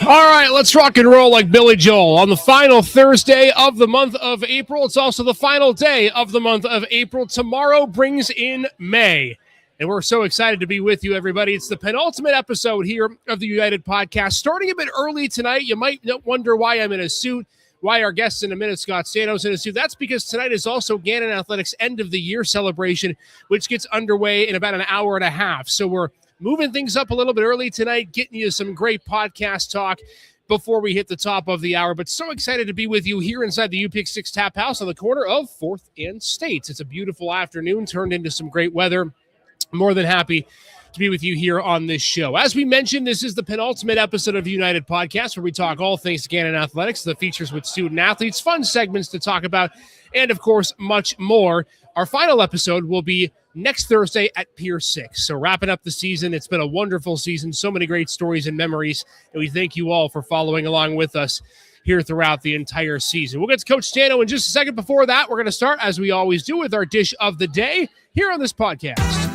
All right, let's rock and roll like Billy Joel. On the final Thursday of the month of April, it's also the final day of the month of April. Tomorrow brings in May. And we're so excited to be with you, everybody. It's the penultimate episode here of the United Podcast. Starting a bit early tonight, you might wonder why I'm in a suit, why our guest in a minute, Scott Stano's in a suit. That's because tonight is also Gannon Athletics' end-of-the-year celebration, which gets underway in about an hour and a half. So we're moving things up a little bit early tonight, getting you some great podcast talk before we hit the top of the hour. But so excited to be with you here inside the UPick 6 Tap House on the corner of 4th and State. It's a beautiful afternoon, turned into some great weather. More than happy to be with you here on this show. As we mentioned, this is the penultimate episode of United Podcast, where we talk all things Gannon Athletics, the features with student athletes, fun segments to talk about, and of course, much more. Our final episode will be next Thursday at Pier 6. So wrapping up the season. It's been a wonderful season. So many great stories and memories. And we thank you all for following along with us here throughout the entire season. We'll get to Coach Stano in just a second. Before that, we're going to start, as we always do, with our dish of the day here on this podcast.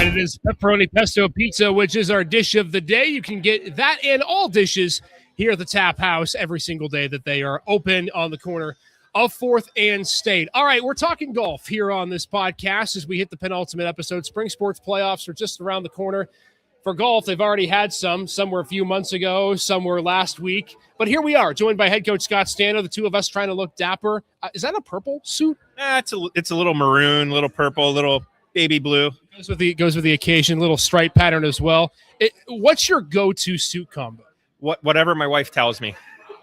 It is pepperoni pesto pizza, which is our dish of the day. You can get that and all dishes here at the Tap House every single day that they are open on the corner of 4th and State. All right, we're talking golf here on this podcast as we hit the penultimate episode. Spring sports playoffs are just around the corner. For golf, they've already had some. Some were a few months ago, some were last week. But here we are, joined by head coach Scott Stano, the two of us trying to look dapper. Is that a purple suit? It's a little maroon, little purple, little baby blue. Goes with the occasion, little stripe pattern as well. What's your go-to suit combo? Whatever my wife tells me.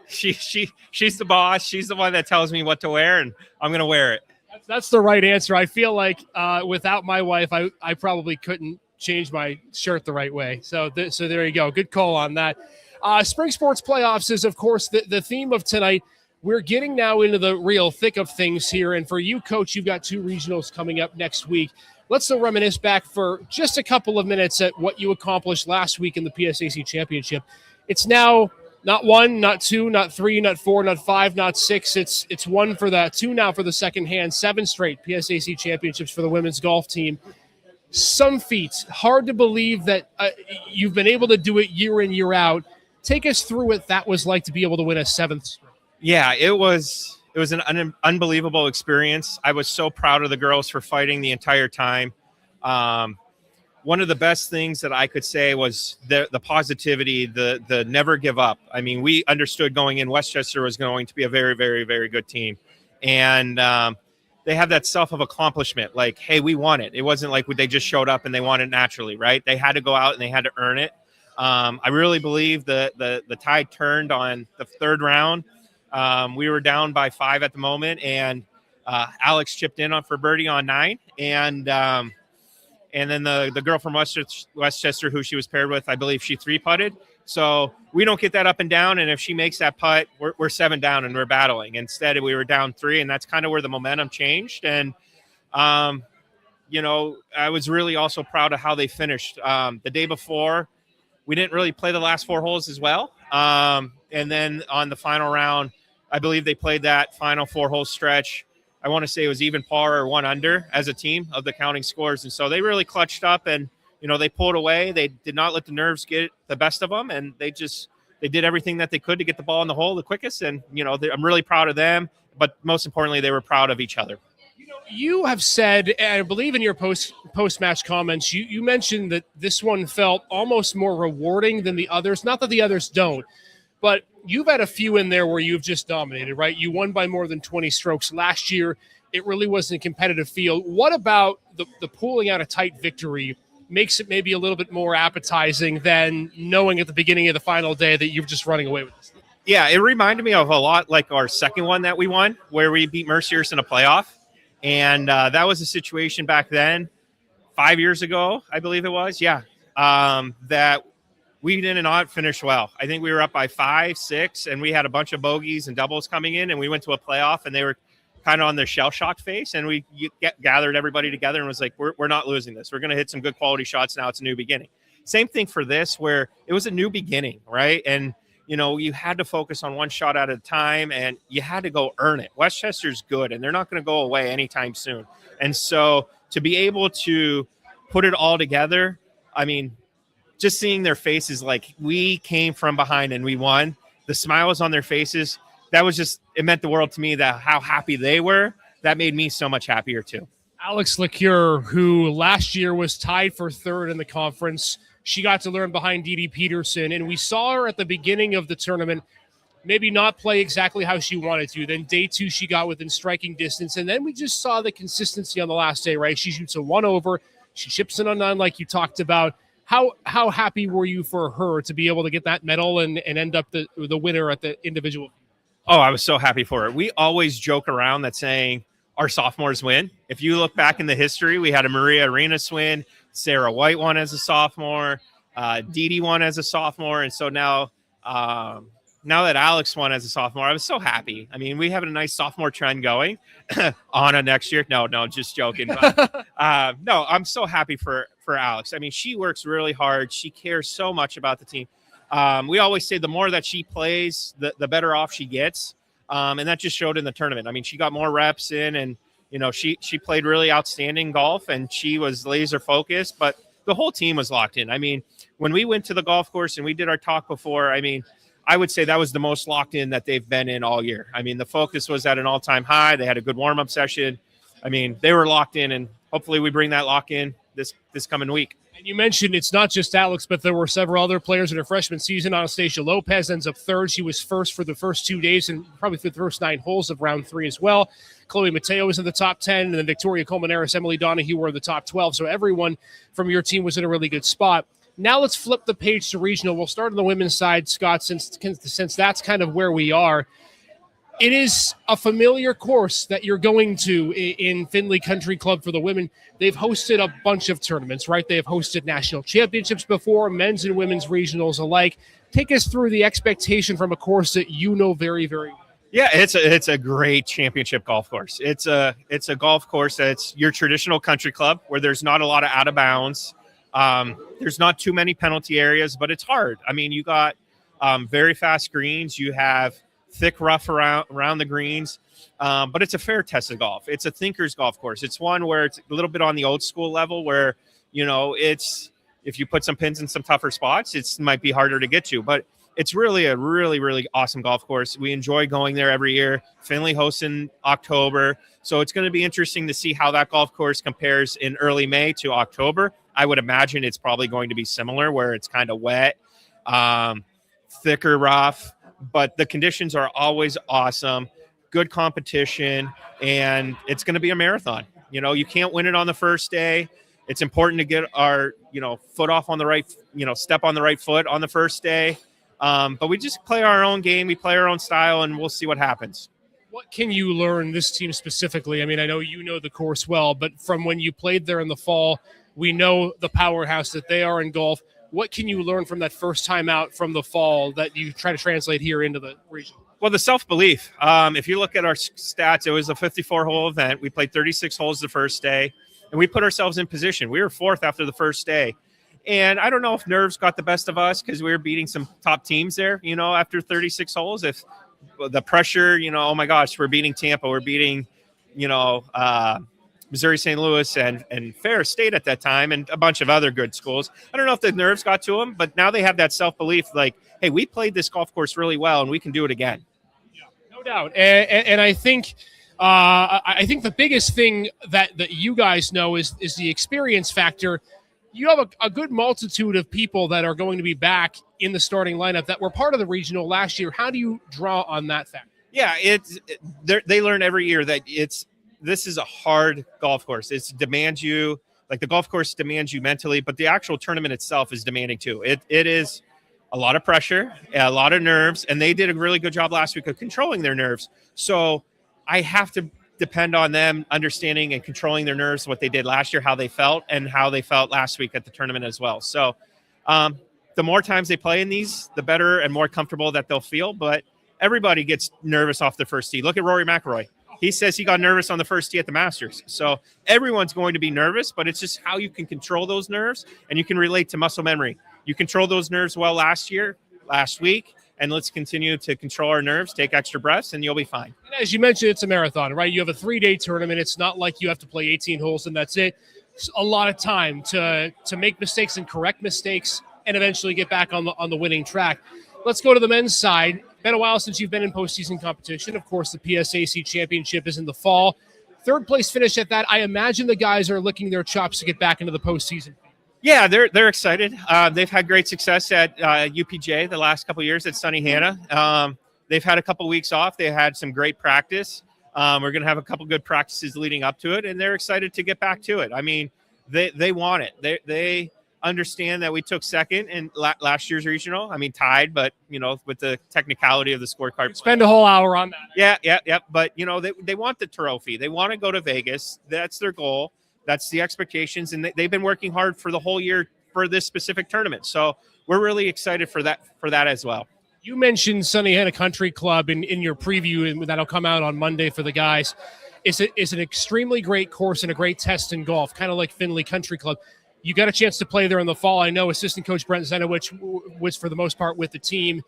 She's the boss. She's the one that tells me what to wear, and I'm going to wear it. That's the right answer. I feel like without my wife, I probably couldn't change my shirt the right way. So there you go. Good call on that. Spring sports playoffs is, of course, the theme of tonight. We're getting now into the real thick of things here. And for you, Coach, you've got 2 regionals coming up next week. Let's reminisce back for just a couple of minutes at what you accomplished last week in the PSAC Championship. It's now not 1, not 2, not 3, not 4, not 5, not 6. It's 1 for that, 2 now for the second hand, 7 straight PSAC championships for the women's golf team. Some feats. Hard to believe that you've been able to do it year in, year out. Take us through what that was like to be able to win a 7th. Yeah, it was an unbelievable experience. I was so proud of the girls for fighting the entire time. One of the best things that I could say was the positivity, the never give up. I mean, we understood going in Westchester was going to be a very, very, very good team. And they have that self of accomplishment, like, hey, we won it. It wasn't like they just showed up and they won it naturally, right? They had to go out and they had to earn it. I really believe the tide turned on the 3rd round. We were down by 5 at the moment, and Alex chipped in for birdie on 9, and then the girl from Westchester, who she was paired with, I believe she 3-putted. So we don't get that up and down, and if she makes that putt, we're 7 down and we're battling. Instead, we were down 3, and that's kind of where the momentum changed. And I was really also proud of how they finished. The day before, we didn't really play the last 4 holes as well. And then on the final round, I believe they played that final 4-hole stretch. I want to say it was even par or 1 under as a team of the counting scores. And so they really clutched up and, they pulled away. They did not let the nerves get the best of them. And they did everything that they could to get the ball in the hole the quickest. And, I'm really proud of them. But most importantly, they were proud of each other. You have said, and I believe in your post-match comments, you mentioned that this one felt almost more rewarding than the others. Not that the others don't, but you've had a few in there where you've just dominated, right? You won by more than 20 strokes last year. It really wasn't a competitive field. What about the pulling out a tight victory makes it maybe a little bit more appetizing than knowing at the beginning of the final day that you're just running away with this? Yeah, it reminded me of a lot like our second one that we won, where we beat Mercyhurst in a playoff. And that was a situation back then, 5 years ago, I believe it was. Yeah, that we did not finish well. I think we were up by 5, 6, and we had a bunch of bogeys and doubles coming in, and we went to a playoff, and they were kind of on their shell-shocked face, and we gathered everybody together and was like, we're not losing this. We're going to hit some good quality shots. Now it's a new beginning. Same thing for this, where it was a new beginning, right? And, you had to focus on one shot at a time, and you had to go earn it. Westchester's good, and they're not going to go away anytime soon. And so to be able to put it all together, I mean, just seeing their faces, like we came from behind and we won, the smiles on their faces, that was just, it meant the world to me, that how happy they were. That made me so much happier too. Alex LeCure, who last year was tied for third in the conference, she got to learn behind Dee Dee Peterson, and we saw her at the beginning of the tournament maybe not play exactly how she wanted to. Then day 2, she got within striking distance, and then we just saw the consistency on the last day, right? She shoots a 1 over, she chips in a 9 like you talked about. How happy were you for her to be able to get that medal and end up the winner at the individual? Oh, I was so happy for her. We always joke around that saying our sophomores win. If you look back in the history, we had a Maria Arenas win, Sarah White won as a sophomore, Dee Dee won as a sophomore, and so now that Alex won as a sophomore, I was so happy. I mean, we have a nice sophomore trend going. Anna next year. No, just joking. But, no, I'm so happy for Alex. I mean, she works really hard. She cares so much about the team. We always say the more that she plays, the better off she gets. And that just showed in the tournament. I mean, she got more reps in, and, she played really outstanding golf, and she was laser focused, but the whole team was locked in. I mean, when we went to the golf course and we did our talk before, I mean, I would say that was the most locked in that they've been in all year. I mean, the focus was at an all-time high. They had a good warm-up session. I mean, they were locked in, and hopefully we bring that lock in this coming week. And you mentioned it's not just Alex, but there were several other players in her freshman season. Anastasia Lopez ends up third. She was first for the first 2 days and probably for the first 9 holes of round 3 as well. Chloe Mateo was in the top 10, and then Victoria Colmenares, Emily Donahue were in the top 12. So everyone from your team was in a really good spot. Now let's flip the page to regional. We'll start on the women's side, Scott, since that's kind of where we are. It is a familiar course that you're going to in Findlay Country Club for the women. They've hosted a bunch of tournaments, right? They have hosted national championships before, men's and women's regionals alike. Take us through the expectation from a course that you know very, very well. Yeah, it's a great championship golf course. It's a golf course that's your traditional country club where there's not a lot of out of bounds. There's not too many penalty areas, but it's hard. I mean, you got very fast greens. You have thick rough around the greens, but it's a fair test of golf. It's a thinker's golf course. It's one where it's a little bit on the old school level where, it's, if you put some pins in some tougher spots, it might be harder to get to, but it's really a really, really awesome golf course. We enjoy going there every year. Findlay hosts in October. So it's going to be interesting to see how that golf course compares in early May to October. I would imagine it's probably going to be similar where it's kind of wet, thicker rough, but the conditions are always awesome, good competition, and it's going to be a marathon. You can't win it on the first day. It's important to get our, foot off on the right, step on the right foot on the first day. But we just play our own game. We play our own style, and we'll see what happens. What can you learn, this team specifically? I mean, I know you know the course well, but from when you played there in the fall, we know the powerhouse that they are in golf. What can you learn from that first time out from the fall that you try to translate here into the region? Well, the self-belief. If you look at our stats, it was a 54-hole event. We played 36 holes the first day, and we put ourselves in position. We were 4th after the first day. And I don't know if nerves got the best of us because we were beating some top teams there, after 36 holes. If the pressure, oh my gosh, we're beating Tampa, we're beating, Missouri St. Louis and Ferris State at that time and a bunch of other good schools. I don't know if the nerves got to them, but now they have that self-belief like, hey, we played this golf course really well and we can do it again. Yeah, no doubt. And I think the biggest thing that you guys know is the experience factor. You have a good multitude of people that are going to be back in the starting lineup that were part of the regional last year. How do you draw on that fact? Yeah, they learn every year that this is a hard golf course. It demands you, like the golf course demands you mentally, but the actual tournament itself is demanding too. It is a lot of pressure, a lot of nerves, and they did a really good job last week of controlling their nerves. So I have to depend on them understanding and controlling their nerves, what they did last year, how they felt, and how they felt last week at the tournament as well. So the more times they play in these, the better and more comfortable that they'll feel. But everybody gets nervous off the first tee. Look at Rory McIlroy. He says he got nervous on the first tee at the Masters. So everyone's going to be nervous, but it's just how you can control those nerves, and you can relate to muscle memory. You controlled those nerves well last week, and let's continue to control our nerves, take extra breaths, and you'll be fine. And as you mentioned, it's a marathon, right? You have a 3-day tournament. It's not like you have to play 18 holes and that's it. It's a lot of time to make mistakes and correct mistakes and eventually get back on the winning track. Let's go to the men's side. Been a while since you've been in postseason competition. Of course, the PSAC championship is in the fall. Third place finish at that. I imagine the guys are licking their chops to get back into the postseason. Yeah, they're excited. They've had great success at UPJ the last couple of years at Sunny Hannah. They've had a couple of weeks off. They had some great practice. We're going to have a couple good practices leading up to it, and they're excited to get back to it. I mean, they want it. They understand that we took second in last year's regional. I mean, tied, but, with the technicality of the scorecard. Spend a whole hour on that. Yeah. But, they want the trophy. They want to go to Vegas. That's their goal. That's the expectations. And they've been working hard for the whole year for this specific tournament. So we're really excited for that as well. You mentioned Sunny Hannah Country Club in your preview, and that'll come out on Monday for the guys. It's an extremely great course and a great test in golf, kind of like Findlay Country Club. You got a chance to play there in the fall. I know assistant coach Brent Zenowich was for the most part with the team.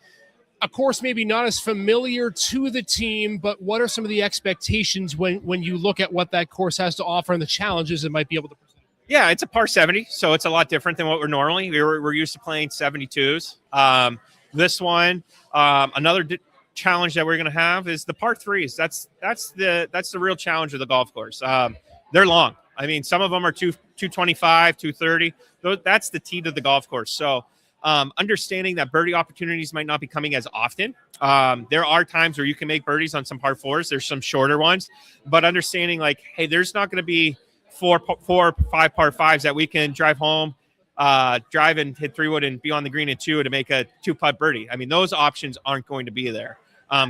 A course maybe not as familiar to the team, but what are some of the expectations when you look at what that course has to offer and the challenges it might be able to present? Yeah, it's a par 70, so it's a lot different than what we're normally. We're used to playing 72s. This one, another challenge that we're going to have is the par 3s. That's the real challenge of the golf course. They're long. I mean, some of them are 225, 230. That's the tee to the golf course. So understanding that birdie opportunities might not be coming as often. There are times where you can make birdies on some par 4s. There's some shorter ones. But understanding like, hey, there's not going to be four or five par 5s that we can drive home, drive and hit 3-wood and be on the green at 2 to make a 2-putt birdie. I mean, those options aren't going to be there.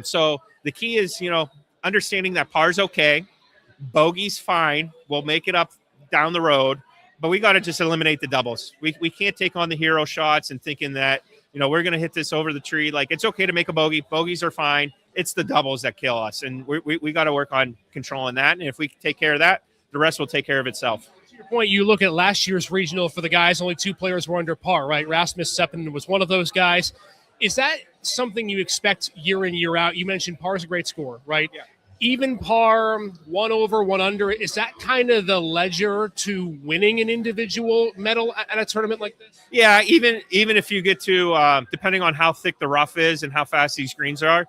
So the key is, understanding that par's okay. Bogey's fine. We'll make it up down the road, but we got to just eliminate the doubles. We can't take on the hero shots and thinking that, we're going to hit this over the tree. Like, it's okay to make a bogey. Bogeys are fine. It's the doubles that kill us. And we got to work on controlling that. And if we take care of that, the rest will take care of itself. To your point, you look at last year's regional for the guys, only 2 players were under par, right? Rasmus Seppinen was one of those guys. Is that something you expect year in, year out? You mentioned par is a great score, right? Yeah. Even par, 1 over, 1 under, is that kind of the ledger to winning an individual medal at a tournament like this? Yeah, even if you get to, depending on how thick the rough is and how fast these greens are,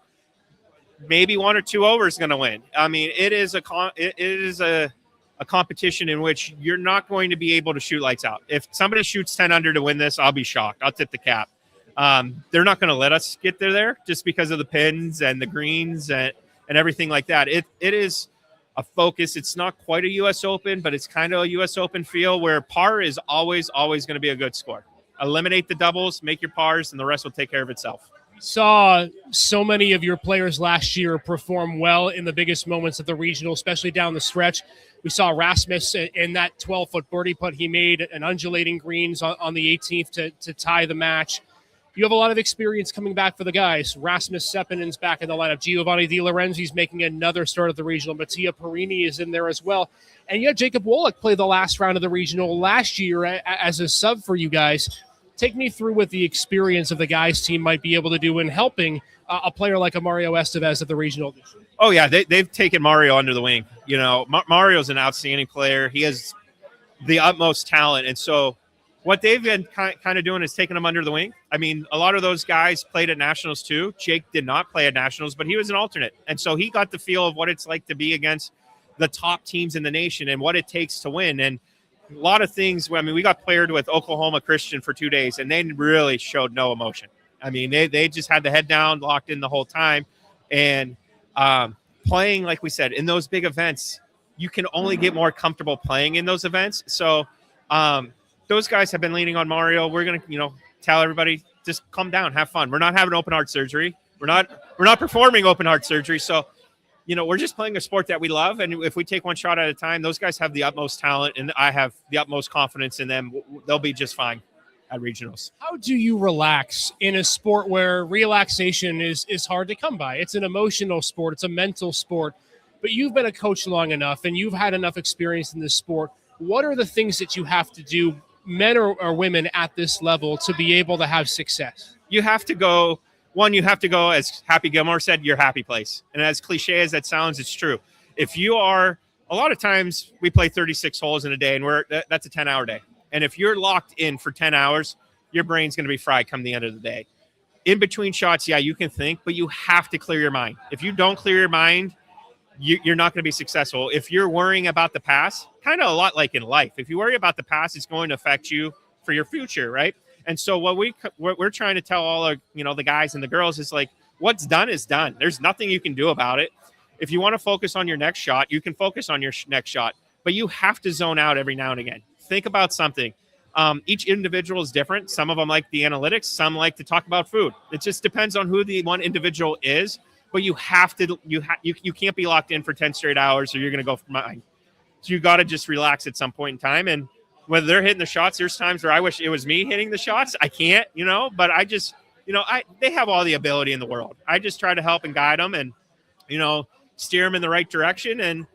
maybe 1 or 2 over is going to win. I mean, it is a competition in which you're not going to be able to shoot lights out. If somebody shoots 10 under to win this, I'll be shocked. I'll tip the cap. They're not going to let us get there just because of the pins and the greens and everything like that. It is a focus. It's not quite a U.S. Open, but it's kind of a U.S. Open feel where par is always going to be a good score. Eliminate the doubles, make your pars, and the rest will take care of itself. We saw so many of your players last year perform well in the biggest moments of the regional, especially down the stretch. We saw Rasmus in that 12-foot birdie putt he made, an undulating greens on the 18th to tie the match. You have a lot of experience coming back for the guys. Rasmus Seppinen's back in the lineup. Giovanni Di Lorenzi's making another start at the regional. Mattia Perini is in there as well. And you had Jacob Woloch play the last round of the regional last year as a sub for you guys. Take me through what the experience of the guys' team might be able to do in helping a player like a Mario Estevez at the regional. Oh, yeah, they've taken Mario under the wing. Mario's an outstanding player. He has the utmost talent. And so what they've been kind of doing is taking him under the wing. I mean, a lot of those guys played at Nationals too. Jake did not play at Nationals, but he was an alternate. And so he got the feel of what it's like to be against the top teams in the nation and what it takes to win. And a lot of things, I mean, we got paired with Oklahoma Christian for 2 days, and they really showed no emotion. I mean, they just had the head down, locked in the whole time. And playing, like we said, in those big events, you can only get more comfortable playing in those events. So, those guys have been leaning on Mario. We're going to, tell everybody, just calm down, have fun. We're not having open heart surgery. We're not performing open heart surgery. So, we're just playing a sport that we love. And if we take one shot at a time, those guys have the utmost talent, and I have the utmost confidence in them. They'll be just fine at regionals. How do you relax in a sport where relaxation is hard to come by? It's an emotional sport. It's a mental sport. but you've been a coach long enough and you've had enough experience in this sport. What are the things that you have to do, men or women at this level, to be able to have success? You have to go, as Happy Gilmore said, your happy place. And as cliche as that sounds, it's true. If you are, a lot of times we play 36 holes in a day, and that's a 10-hour day. And if you're locked in for 10 hours, your brain's going to be fried come the end of the day. In between shots, yeah, you can think, but you have to clear your mind. If you don't clear your mind, you're not going to be successful. If you're worrying about the past, kind of a lot like in life, if you worry about the past, it's going to affect you for your future, right? And so what we're trying to tell all our, the guys and the girls is like, what's done is done. There's nothing you can do about it. If you want to focus on your next shot, you can focus on your next shot, but you have to zone out every now and again. Think about something. Each individual is different. Some of them like the analytics. Some like to talk about food. It just depends on who the one individual is. But you have to, you can't be locked in for 10 straight hours or you're going to go for mine. So you got to just relax at some point in time. And whether they're hitting the shots, there's times where I wish it was me hitting the shots. I can't, but I just, they have all the ability in the world. I just try to help and guide them and, steer them in the right direction and,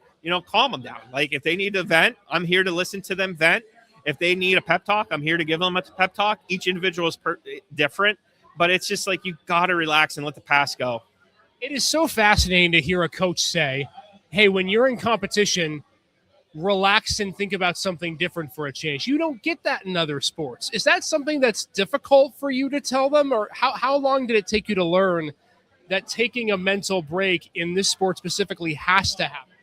calm them down. Like if they need to vent, I'm here to listen to them vent. If they need a pep talk, I'm here to give them a pep talk. Each individual is different, but it's just like you got to relax and let the past go. It is so fascinating to hear a coach say, hey, when you're in competition, relax and think about something different for a change. You don't get that in other sports. Is that something that's difficult for you to tell them? Or how long did it take you to learn that taking a mental break in this sport specifically has to happen?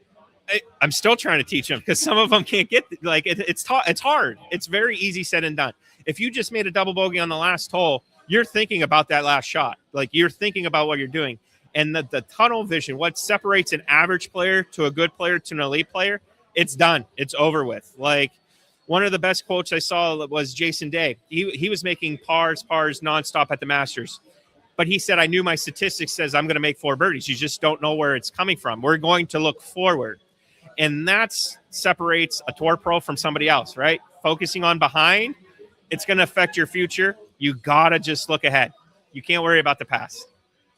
I'm still trying to teach them because some of them can't get it's hard. It's very easy said and done. If you just made a double bogey on the last hole, you're thinking about that last shot. Like you're thinking about what you're doing. And the tunnel vision, what separates an average player to a good player to an elite player, it's done. It's over with. Like one of the best quotes I saw was Jason Day. He was making pars nonstop at the Masters. But he said, I knew my statistics says I'm going to make 4 birdies. You just don't know where it's coming from. We're going to look forward. And that separates a tour pro from somebody else, right? Focusing on behind, it's going to affect your future. You got to just look ahead. You can't worry about the past.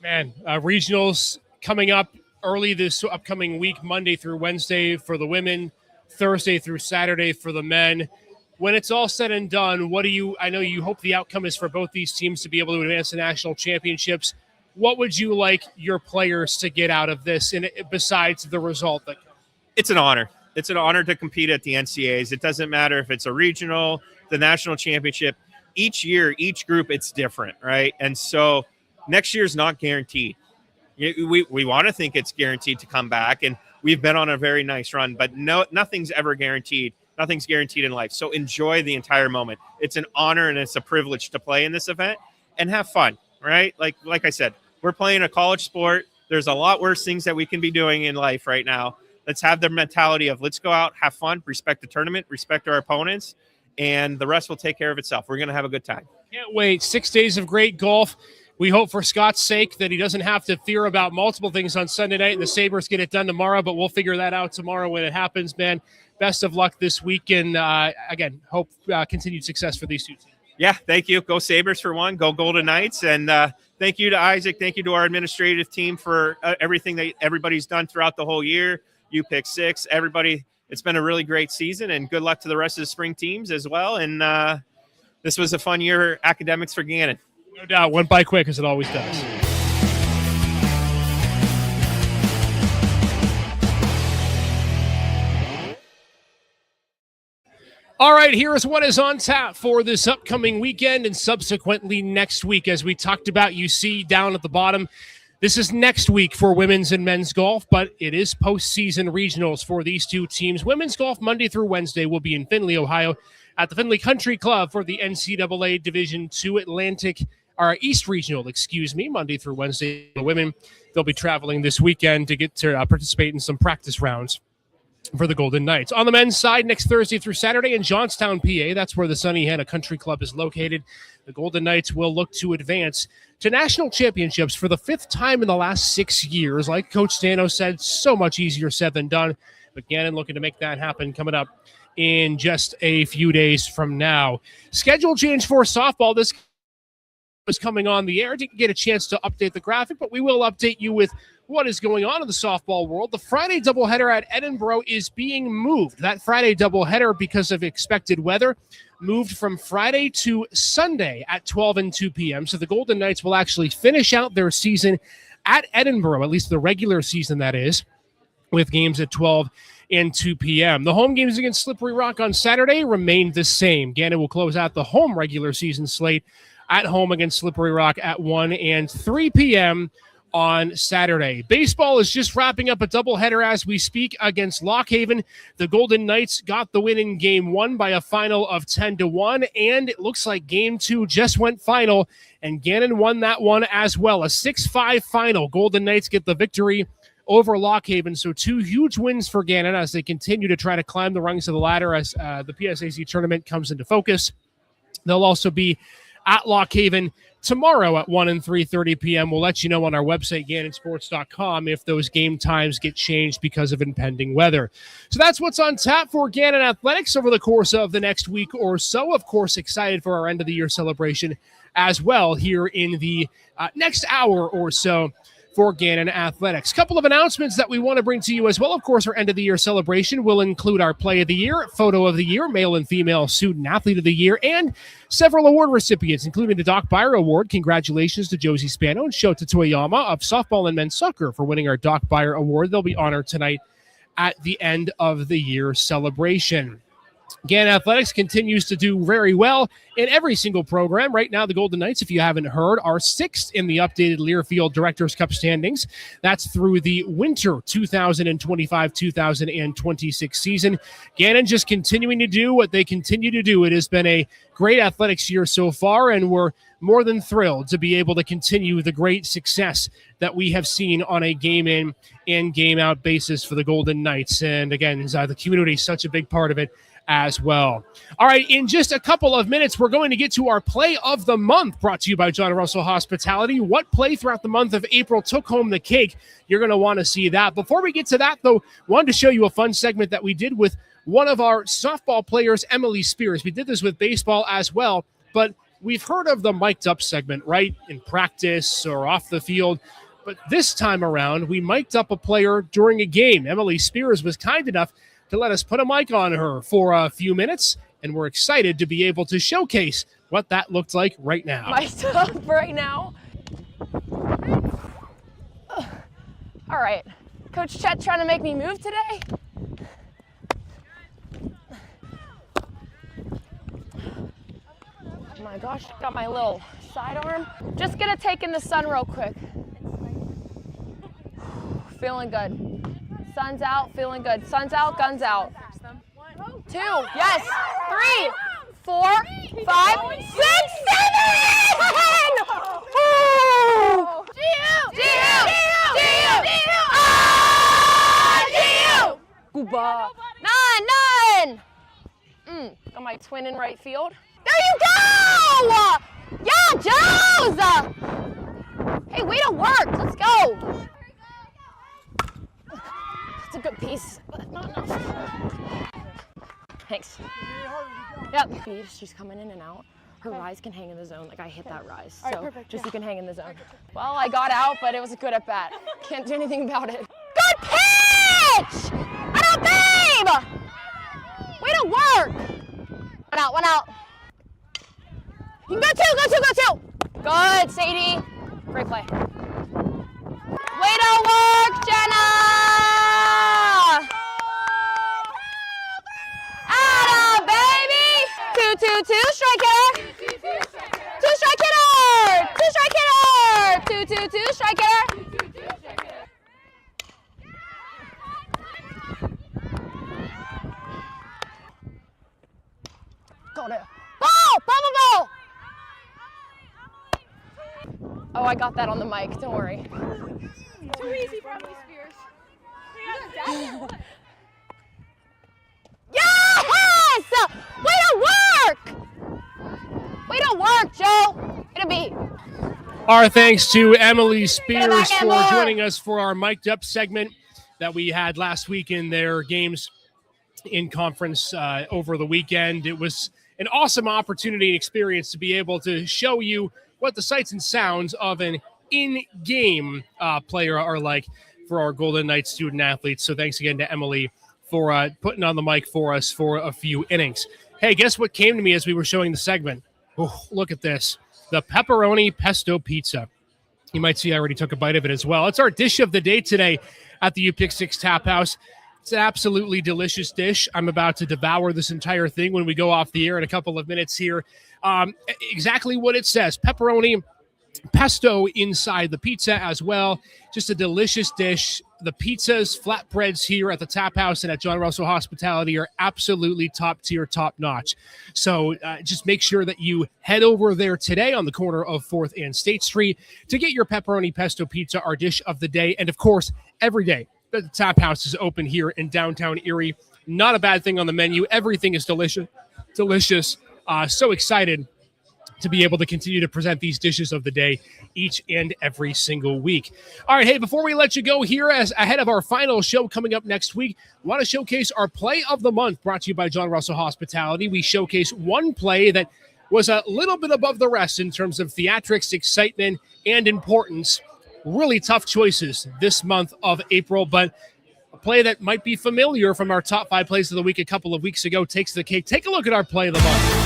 Man, regionals coming up early this upcoming week, Monday through Wednesday for the women, Thursday through Saturday for the men. When it's all said and done, I know you hope the outcome is for both these teams to be able to advance the national championships. What would you like your players to get out of this, and besides the result that comes? It's an honor. It's an honor to compete at the NCAAs. It doesn't matter if it's a regional, the national championship. Each year, each group, it's different, right? And so next year's not guaranteed. We want to think it's guaranteed to come back, and we've been on a very nice run, but nothing's ever guaranteed. Nothing's guaranteed in life. So enjoy the entire moment. It's an honor and it's a privilege to play in this event and have fun, right? Like I said, we're playing a college sport. There's a lot worse things that we can be doing in life right now. Let's have the mentality of let's go out, have fun, respect the tournament, respect our opponents, and the rest will take care of itself. We're going to have a good time. Can't wait. 6 days of great golf. We hope for Scott's sake that he doesn't have to fear about multiple things on Sunday night and the Sabres get it done tomorrow, but we'll figure that out tomorrow when it happens, man. Best of luck this week, and again, hope continued success for these two teams. Yeah, thank you. Go Sabres for one. Go Golden Knights. And thank you to Isaac. Thank you to our administrative team for everything that everybody's done throughout the whole year. You pick 6. Everybody, it's been a really great season, and good luck to the rest of the spring teams as well. And this was a fun year academics for Gannon. No doubt. Went by quick, as it always does. All right, here is what is on tap for this upcoming weekend and subsequently next week. As we talked about, you see down at the bottom, this is next week for women's and men's golf, but it is postseason regionals for these two teams. Women's golf Monday through Wednesday will be in Findlay, Ohio at the Findlay Country Club for the NCAA Division II East Regional, Monday through Wednesday. The women, they'll be traveling this weekend to get to participate in some practice rounds for the Golden Knights. On the men's side, next Thursday through Saturday in Johnstown, PA, that's where the Sunny Hannah Country Club is located. The Golden Knights will look to advance to national championships for the 5th time in the last 6 years. Like Coach Stano said, so much easier said than done. But Gannon looking to make that happen coming up in just a few days from now. Schedule change for softball. This is coming on the air. Didn't get a chance to update the graphic, but we will update you with what is going on in the softball world. The Friday doubleheader at Edinburgh is being moved. That Friday doubleheader, because of expected weather, moved from Friday to Sunday at 12 and 2 p.m. So the Golden Knights will actually finish out their season at Edinburgh, at least the regular season, that is, with games at 12 and 2 p.m. The home games against Slippery Rock on Saturday remained the same. Gannon will close out the home regular season slate at home against Slippery Rock at 1 and 3 p.m. on Saturday. Baseball is just wrapping up a doubleheader as we speak against Lockhaven. The Golden Knights got the win in Game 1 by a final of 10-1, and it looks like Game 2 just went final, and Gannon won that one as well. A 6-5 final. Golden Knights get the victory over Lockhaven. So 2 huge wins for Gannon as they continue to try to climb the rungs of the ladder as the PSAC tournament comes into focus. They'll also be at Lockhaven tomorrow at 1 and 3:30 p.m. We'll let you know on our website, GannonSports.com, if those game times get changed because of impending weather. So that's what's on tap for Gannon Athletics over the course of the next week or so. Of course, excited for our end-of-the-year celebration as well here in the next hour or so for Gannon Athletics. Couple of announcements that we want to bring to you as well. Of course, our end-of-the-year celebration will include our Play of the Year, Photo of the Year, Male and Female Student Athlete of the Year, and several award recipients, including the Doc Beyer Award. Congratulations to Josie Spano and Shota Toyama of softball and men's soccer for winning our Doc Beyer Award. They'll be honored tonight at the end of the year celebration. Gannon Athletics continues to do very well in every single program. Right now, the Golden Knights, if you haven't heard, are 6th in the updated Learfield Directors' Cup standings. That's through the winter 2025-2026 season. Gannon just continuing to do what they continue to do. It has been a great athletics year so far, and we're more than thrilled to be able to continue the great success that we have seen on a game-in and game-out basis for the Golden Knights. And again, the community is such a big part of it as well. All right, in just a couple of minutes, we're going to get to our Play of the Month, brought to you by John Russell Hospitality. What play throughout the month of April took home the cake? You're going to want to see that. Before we get to that, though, wanted to show you a fun segment that we did with one of our softball players, Emily Spears. We did this with baseball as well, but we've heard of the mic'd up segment, right, in practice or off the field. But this time around, we mic'd up a player during a game. Emily Spears was kind enough to let us put a mic on her for a few minutes, and we're excited to be able to showcase what that looked like right now. Mic'd up right now. All right, Coach Chet trying to make me move today. Oh my gosh, got my little sidearm. Just gonna take in the sun real quick. Feeling good. Sun's out, feeling good. Sun's out, guns out. 2, yes, 3, 4, 5, 6, 7! Gooba. 9! Got my twin in right field. There you go! Yeah, Joes! Hey, way to work. Let's go. That's a good piece, but not enough. Thanks. Yep. She's coming in and out. Her rise can hang in the zone. Like, I hit that rise. So just you can hang in the zone. Well, I got out, but it was a good at bat. Can't do anything about it. Good pitch! What up, babe? Way to work. One out. You can go two. Good, Sadie. Great play. Way to work, Jenna! Atta, baby! 2-2-2, strike hitter! 2 strike hitter! 2 strike hitter! 2-2-2, strike hitter! Got it. Ball! Oh, I got that on the mic, don't worry. Too easy for Emily Spears. Yes! Way to work, Joe. Way to be. Our thanks to Emily Spears for joining us for our mic'd up segment that we had last week in their games in conference over the weekend. It was an awesome opportunity and experience to be able to show you what the sights and sounds of an in-game player are like for our Golden Knights student athletes. So thanks again to Emily for putting on the mic for us for a few innings. Hey, guess what came to me as we were showing the segment? Oh, look at this. The pepperoni pesto pizza. You might see I already took a bite of it as well. It's our dish of the day today at the UPick6 Tap House. It's an absolutely delicious dish. I'm about to devour this entire thing when we go off the air in a couple of minutes here. Exactly what it says. Pepperoni, pesto inside the pizza as well. Just a delicious dish. The pizzas, flatbreads here at the Tap House and at John Russell Hospitality are absolutely top tier, top notch. So just make sure that you head over there today on the corner of 4th and State Street to get your pepperoni pesto pizza, our dish of the day. And of course, every day the Tap House is open here in downtown Erie. Not a bad thing on the menu. Everything is delicious. So excited to be able to continue to present these dishes of the day each and every single week. All right, hey, before we let you go here, as ahead of our final show coming up next week, I want to showcase our play of the month brought to you by John Russell Hospitality. We showcase one play that was a little bit above the rest in terms of theatrics, excitement, and importance. Really tough choices this month of April, but a play that might be familiar from our top 5 plays of the week a couple of weeks ago takes the cake. Take a look at our play of the month.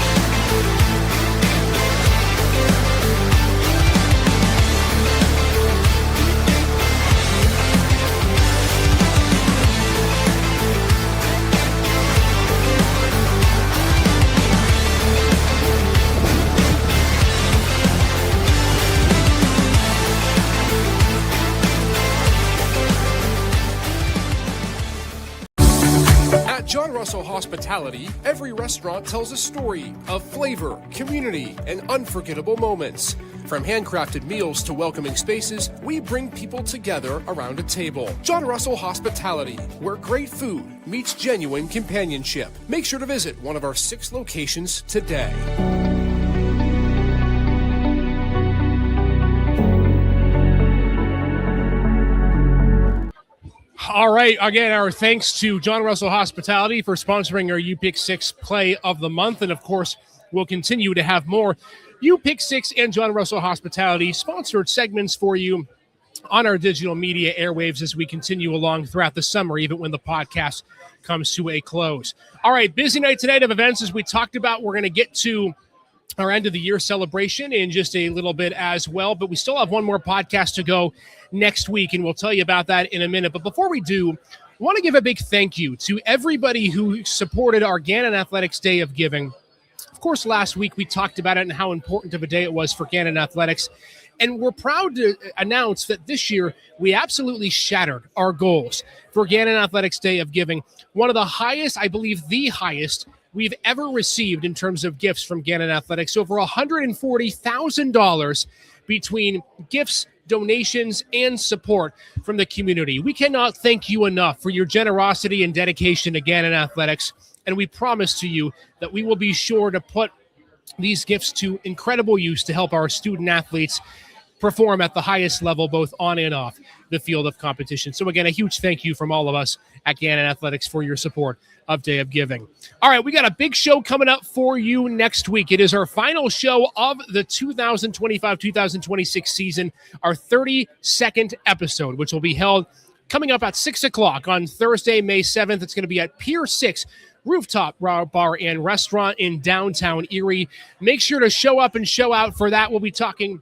At John Russell Hospitality, every restaurant tells a story of flavor, community, and unforgettable moments. From handcrafted meals to welcoming spaces, we bring people together around a table. John Russell Hospitality, where great food meets genuine companionship. Make sure to visit one of our 6 locations today. All right. Again, our thanks to John Russell Hospitality for sponsoring our UPick6 Play of the Month. And, of course, we'll continue to have more UPick6 and John Russell Hospitality sponsored segments for you on our digital media airwaves as we continue along throughout the summer, even when the podcast comes to a close. All right. Busy night tonight of events, as we talked about. We're going to get to our end of the year celebration in just a little bit as well, but we still have one more podcast to go next week, and we'll tell you about that in a minute. But before we do, I want to give a big thank you to everybody who supported our Gannon Athletics Day of Giving. Of course, last week we talked about it and how important of a day it was for Gannon Athletics, and we're proud to announce that this year we absolutely shattered our goals for Gannon Athletics Day of Giving. One of the highest, I believe the highest, we've ever received in terms of gifts from Gannon Athletics, over $140,000 between gifts, donations, and support from the community. We cannot thank you enough for your generosity and dedication to Gannon Athletics, and we promise to you that we will be sure to put these gifts to incredible use to help our student athletes perform at the highest level, both on and off the field of competition. So again, a huge thank you from all of us at Gannon Athletics for your support of Day of Giving. All right, we got a big show coming up for you next week. It is our final show of the 2025-2026 season, our 32nd episode, which will be held coming up at 6 o'clock on Thursday, May 7th. It's going to be at Pier 6 Rooftop Bar and Restaurant in downtown Erie. Make sure to show up and show out for that. We'll be talking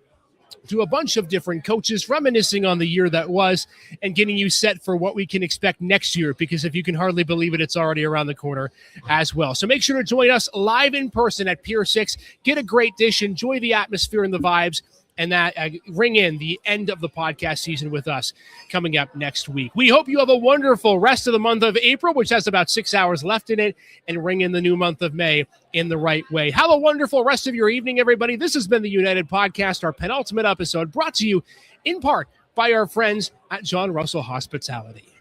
to a bunch of different coaches, reminiscing on the year that was and getting you set for what we can expect next year, because if you can hardly believe it, it's already around the corner as well. So make sure to join us live in person at Pier 6. Get a great dish, enjoy the atmosphere and the vibes, and that ring in the end of the podcast season with us coming up next week. We hope you have a wonderful rest of the month of April, which has about 6 hours left in it, and ring in the new month of May in the right way. Have a wonderful rest of your evening, everybody. This has been the United Podcast, our penultimate episode, brought to you in part by our friends at John Russell Hospitality.